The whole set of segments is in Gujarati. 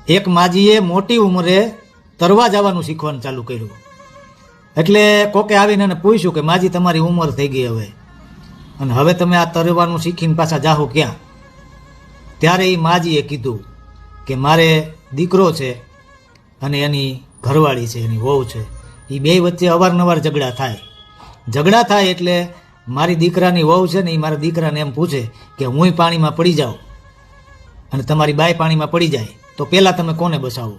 એક માજીએ મોટી ઉંમરે તરવા જવાનું શીખવાનું ચાલુ કર્યું. એટલે કોકે આવીને એને પૂછ્યું કે માજી તમારી ઉંમર થઈ ગઈ હવે, અને હવે તમે આ તરવાનું શીખીને પાછા જાહો ક્યાં? ત્યારે એ માજીએ કીધું કે મારે દીકરો છે અને એની ઘરવાળી છે, એની વહુ છે. એ બે વચ્ચે અવારનવાર ઝઘડા થાય એટલે મારી દીકરાની વહુ છે ને એ મારા દીકરાને એમ પૂછે કે હું પાણીમાં પડી જાઉં અને તમારી બાઈ પાણીમાં પડી જાય તો પહેલાં તમે કોને બચાવો?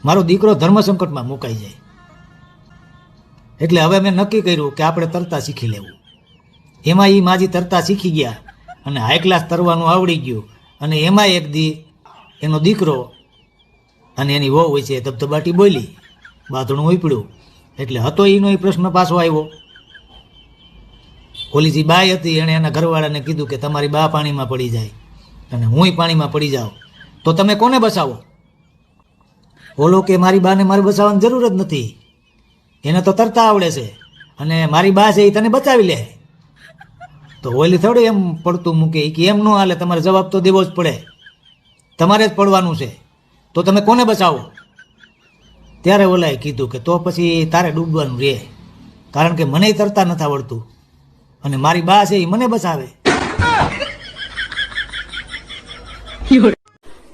મારો દીકરો ધર્મસંકટમાં મુકાઈ જાય. એટલે હવે મેં નક્કી કર્યું કે આપણે તરતા શીખી લેવું. એમાં એ માજી તરતા શીખી ગયા અને હાઈ ક્લાસ તરવાનું આવડી ગયું. અને એમાં એક દી એનો દીકરો અને એની વહુ હોય છે ધબધબાટી બોલી, બાથણું ઉપડ્યું. એટલે હતો એનો એ પ્રશ્ન પાછો આવ્યો. ઓલી જે બાઈ હતી એણે એના ઘરવાળાને કીધું કે તમારી બા પાણીમાં પડી જાય અને હુંય પાણીમાં પડી જાઉં તો તમે કોને બચાવો? ઓલો કે મારી બાને મારે બચાવવાની જરૂર જ નથી, એને તો તરતા આવડે છે અને મારી બા છે એ તને બચાવી લે. તો ઓલી થોડું એમ પડતું મૂકે કે એમ ન હાલે, તમારે જવાબ તો દેવો જ પડે, તમારે જ પડવાનું છે, તો તમે કોને બચાવો? ત્યારે ઓલાએ કીધું કે તો પછી તારે ડૂબવાનું રહે, કારણ કે મને તરતા નથી આવડતું અને મારી બા છે એ મને બચાવે.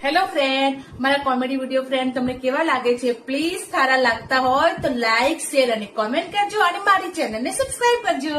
હેલો ફ્રેન્ડ, મારા કોમેડી વિડીયો ફ્રેન્ડ તમને કેવા લાગે છે? પ્લીઝ સારા લાગતા હોય તો લાઈક, શેર અને કોમેન્ટ કરજો અને મારી ચેનલને સબસ્ક્રાઇબ કરજો.